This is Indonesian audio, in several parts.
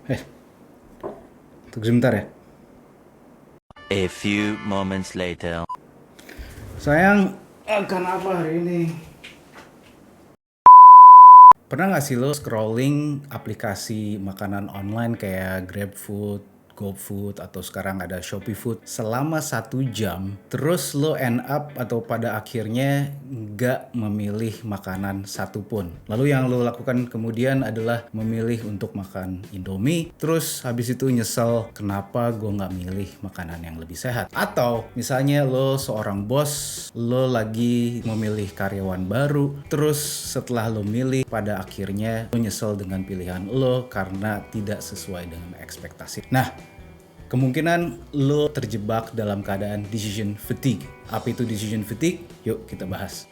Eh, tunggu sebentar ya. A few moments later. Sayang, akan apa hari ini? Pernah nggak sih lo scrolling aplikasi makanan online kayak GrabFood, GoFood, atau sekarang ada Shopee Food selama 1 jam, terus lo end up atau pada akhirnya nggak memilih makanan satupun. Lalu yang lo lakukan kemudian adalah memilih untuk makan Indomie, terus habis itu nyesel kenapa gue nggak milih makanan yang lebih sehat. Atau misalnya lo seorang bos, lo lagi memilih karyawan baru, terus setelah lo milih pada akhirnya lo nyesel dengan pilihan lo karena tidak sesuai dengan ekspektasi. Nah, kemungkinan lo terjebak dalam keadaan decision fatigue. Apa itu decision fatigue? Yuk kita bahas.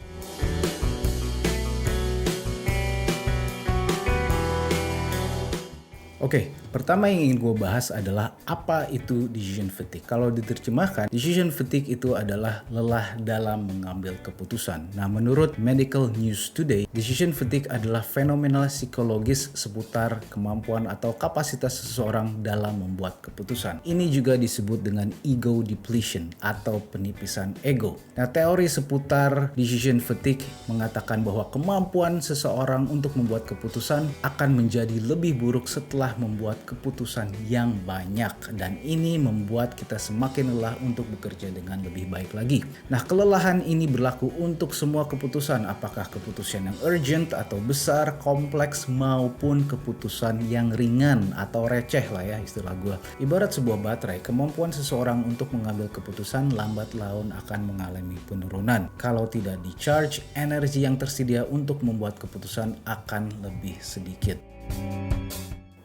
Oke, pertama yang ingin gue bahas adalah apa itu decision fatigue. Kalau diterjemahkan, decision fatigue itu adalah lelah dalam mengambil keputusan. Nah, menurut Medical News Today, decision fatigue adalah fenomena psikologis seputar kemampuan atau kapasitas seseorang dalam membuat keputusan. Ini juga disebut dengan ego depletion atau penipisan ego. Nah, teori seputar decision fatigue mengatakan bahwa kemampuan seseorang untuk membuat keputusan akan menjadi lebih buruk setelah membuat keputusan yang banyak, dan ini membuat kita semakin lelah untuk bekerja dengan lebih baik lagi. Nah, kelelahan ini berlaku untuk semua keputusan, apakah keputusan yang urgent atau besar, kompleks, maupun keputusan yang ringan atau receh lah ya istilah gue. Ibarat sebuah baterai, kemampuan seseorang untuk mengambil keputusan lambat laun akan mengalami penurunan. Kalau tidak di-charge, energi yang tersedia untuk membuat keputusan akan lebih sedikit.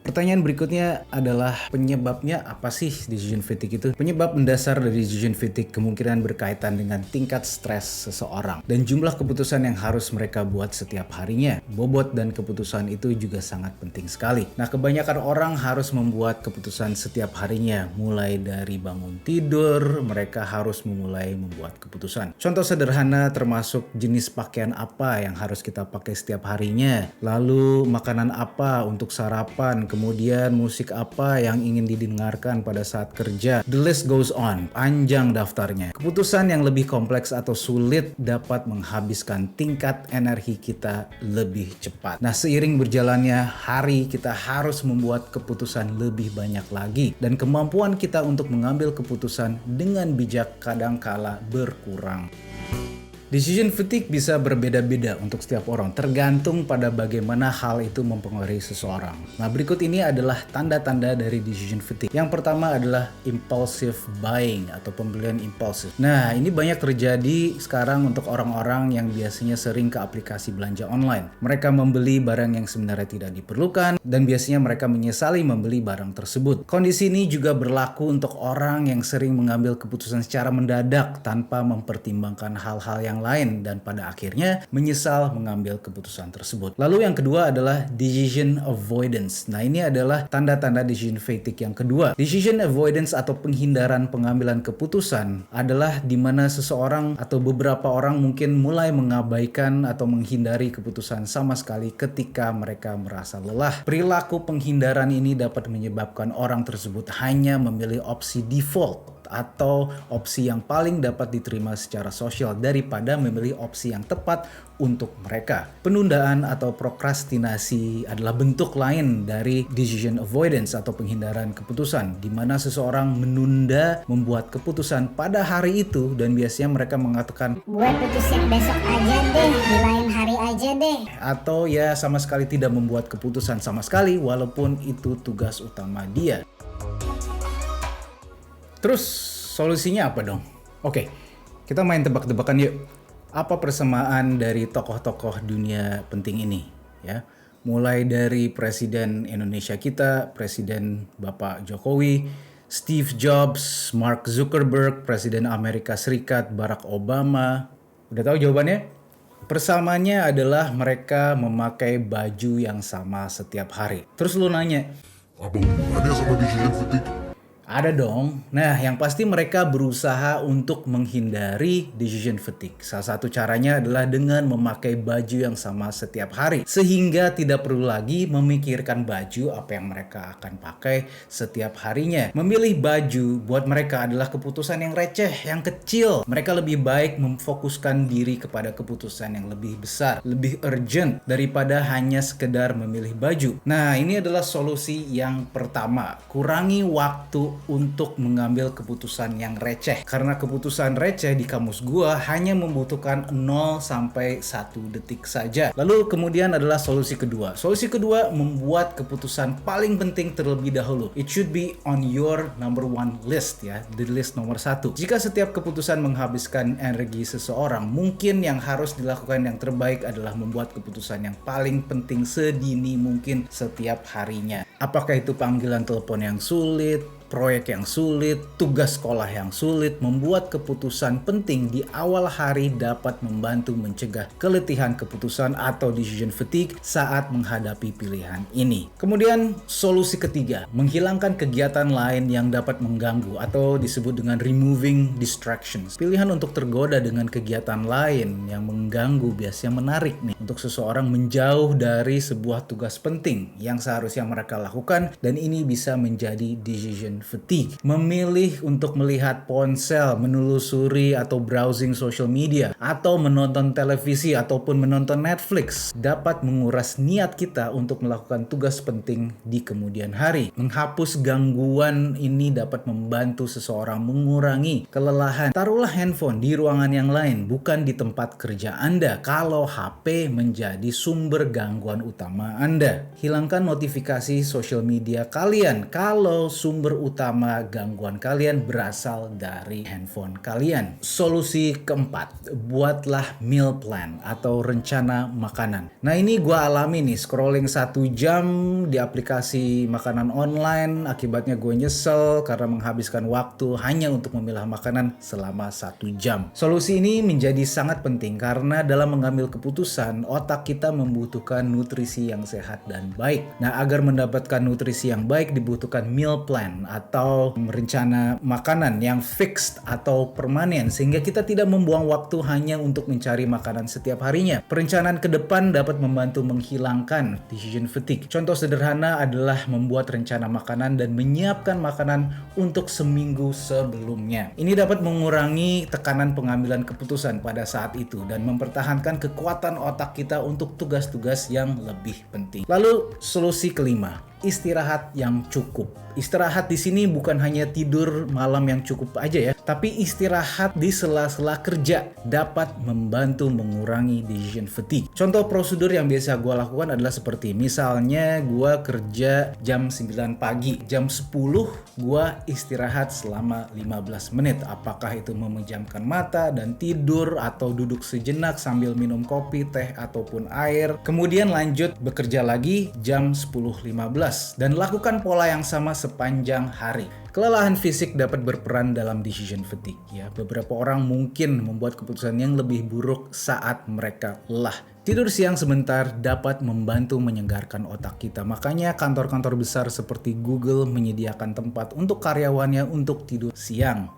Pertanyaan berikutnya adalah penyebabnya apa sih decision fatigue itu? Penyebab mendasar dari decision fatigue kemungkinan berkaitan dengan tingkat stres seseorang dan jumlah keputusan yang harus mereka buat setiap harinya. Bobot dan keputusan itu juga sangat penting sekali. Nah, kebanyakan orang harus membuat keputusan setiap harinya. Mulai dari bangun tidur, mereka harus memulai membuat keputusan. Contoh sederhana termasuk jenis pakaian apa yang harus kita pakai setiap harinya, lalu makanan apa untuk sarapan, kemudian musik apa yang ingin didengarkan pada saat kerja. The list goes on. Panjang daftarnya. Keputusan yang lebih kompleks atau sulit dapat menghabiskan tingkat energi kita lebih cepat. Nah, seiring berjalannya hari, kita harus membuat keputusan lebih banyak lagi. Dan kemampuan kita untuk mengambil keputusan dengan bijak kadangkala berkurang. Decision fatigue bisa berbeda-beda untuk setiap orang, tergantung pada bagaimana hal itu mempengaruhi seseorang. Nah, berikut ini adalah tanda-tanda dari decision fatigue. Yang pertama adalah impulsive buying atau pembelian impulsif. Nah, ini banyak terjadi sekarang untuk orang-orang yang biasanya sering ke aplikasi belanja online. Mereka membeli barang yang sebenarnya tidak diperlukan dan biasanya mereka menyesali membeli barang tersebut. Kondisi ini juga berlaku untuk orang yang sering mengambil keputusan secara mendadak tanpa mempertimbangkan hal-hal yang lain dan pada akhirnya menyesal mengambil keputusan tersebut. Lalu yang kedua adalah decision avoidance. Nah, ini adalah tanda-tanda decision fatigue yang kedua. Decision avoidance atau penghindaran pengambilan keputusan adalah di mana seseorang atau beberapa orang mungkin mulai mengabaikan atau menghindari keputusan sama sekali ketika mereka merasa lelah. Perilaku penghindaran ini dapat menyebabkan orang tersebut hanya memilih opsi default atau opsi yang paling dapat diterima secara sosial daripada memilih opsi yang tepat untuk mereka. Penundaan atau prokrastinasi adalah bentuk lain dari decision avoidance atau penghindaran keputusan, di mana seseorang menunda membuat keputusan pada hari itu dan biasanya mereka mengatakan, "Gue putusin besok aja deh, di lain hari aja deh." Atau ya sama sekali tidak membuat keputusan sama sekali walaupun itu tugas utama dia. Terus solusinya apa dong? Oke, kita main tebak-tebakan yuk. Apa persamaan dari tokoh-tokoh dunia penting ini? Ya, mulai dari Presiden Indonesia kita, Presiden Bapak Jokowi, Steve Jobs, Mark Zuckerberg, Presiden Amerika Serikat Barack Obama. Udah tahu jawabannya? Persamaannya adalah mereka memakai baju yang sama setiap hari. Terus lu nanya, Apa hubungannya sama decision fatigue? Ada dong. Nah, yang pasti mereka berusaha untuk menghindari decision fatigue. Salah satu caranya adalah dengan memakai baju yang sama setiap hari. Sehingga tidak perlu lagi memikirkan baju apa yang mereka akan pakai setiap harinya. Memilih baju buat mereka adalah keputusan yang receh, yang kecil. Mereka lebih baik memfokuskan diri kepada keputusan yang lebih besar, lebih urgent daripada hanya sekedar memilih baju. Nah, ini adalah solusi yang pertama. Kurangi waktu untuk mengambil keputusan yang receh. Karena keputusan receh di kamus gua hanya membutuhkan 0 sampai 1 detik saja. Lalu kemudian adalah solusi kedua. Solusi kedua, membuat keputusan paling penting terlebih dahulu. It should be on your number one list ya, di list nomor 1. Jika setiap keputusan menghabiskan energi seseorang, mungkin yang harus dilakukan yang terbaik adalah membuat keputusan yang paling penting sedini mungkin setiap harinya. Apakah itu panggilan telepon yang sulit, proyek yang sulit, tugas sekolah yang sulit, membuat keputusan penting di awal hari dapat membantu mencegah keletihan keputusan atau decision fatigue saat menghadapi pilihan ini. Kemudian solusi ketiga, menghilangkan kegiatan lain yang dapat mengganggu atau disebut dengan removing distractions. Pilihan untuk tergoda dengan kegiatan lain yang mengganggu biasanya menarik nih untuk seseorang menjauh dari sebuah tugas penting yang seharusnya mereka lakukan, dan ini bisa menjadi decision fatigue. Memilih untuk melihat ponsel, menelusuri atau browsing social media, atau menonton televisi ataupun menonton Netflix dapat menguras niat kita untuk melakukan tugas penting di kemudian hari. Menghapus gangguan ini dapat membantu seseorang mengurangi kelelahan. Taruhlah handphone di ruangan yang lain, bukan di tempat kerja Anda kalau HP menjadi sumber gangguan utama Anda. Hilangkan notifikasi social media kalian kalau sumber utama gangguan kalian berasal dari handphone kalian. Solusi keempat, buatlah meal plan atau rencana makanan. Nah, ini gue alami nih, scrolling 1 jam di aplikasi makanan online, akibatnya gue nyesel karena menghabiskan waktu hanya untuk memilah makanan selama 1 jam. Solusi ini menjadi sangat penting karena dalam mengambil keputusan, otak kita membutuhkan nutrisi yang sehat dan baik. Nah, agar mendapatkan nutrisi yang baik dibutuhkan meal plan atau rencana makanan yang fixed atau permanen, sehingga kita tidak membuang waktu hanya untuk mencari makanan setiap harinya. Perencanaan ke depan dapat membantu menghilangkan decision fatigue. Contoh sederhana adalah membuat rencana makanan dan menyiapkan makanan untuk seminggu sebelumnya. Ini dapat mengurangi tekanan pengambilan keputusan pada saat itu dan mempertahankan kekuatan otak kita untuk tugas-tugas yang lebih penting. Lalu solusi kelima, istirahat yang cukup. Istirahat di sini bukan hanya tidur malam yang cukup aja ya, tapi istirahat di sela-sela kerja dapat membantu mengurangi decision fatigue. Contoh prosedur yang biasa gue lakukan adalah seperti misalnya gue kerja jam 9 pagi, jam 10 gue istirahat selama 15 menit. Apakah itu memejamkan mata dan tidur atau duduk sejenak sambil minum kopi, teh ataupun air. Kemudian lanjut bekerja lagi jam 10.15 dan lakukan pola yang sama sepanjang hari. Kelelahan fisik dapat berperan dalam decision fatigue ya. Beberapa orang mungkin membuat keputusan yang lebih buruk saat mereka lelah. Tidur siang sebentar dapat membantu menyegarkan otak kita. Makanya kantor-kantor besar seperti Google menyediakan tempat untuk karyawannya untuk tidur siang.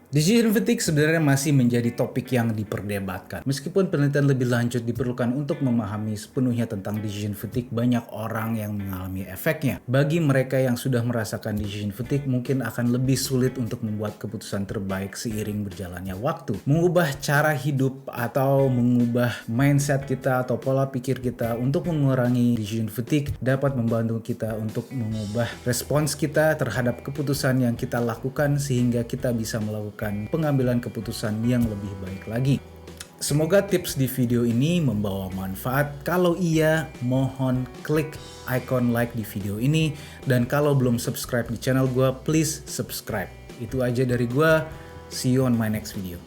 Decision fatigue sebenarnya masih menjadi topik yang diperdebatkan. Meskipun penelitian lebih lanjut diperlukan untuk memahami sepenuhnya tentang decision fatigue, banyak orang yang mengalami efeknya. Bagi mereka yang sudah merasakan decision fatigue, mungkin akan lebih sulit untuk membuat keputusan terbaik seiring berjalannya waktu. Mengubah cara hidup atau mengubah mindset kita atau pola pikir kita untuk mengurangi decision fatigue dapat membantu kita untuk mengubah respons kita terhadap keputusan yang kita lakukan sehingga kita bisa melakukan pengambilan keputusan yang lebih baik lagi. Semoga tips di video ini membawa manfaat. Kalau iya, mohon klik icon like di video ini. Dan kalau belum subscribe di channel gue, please subscribe. Itu aja dari gue. See you on my next video.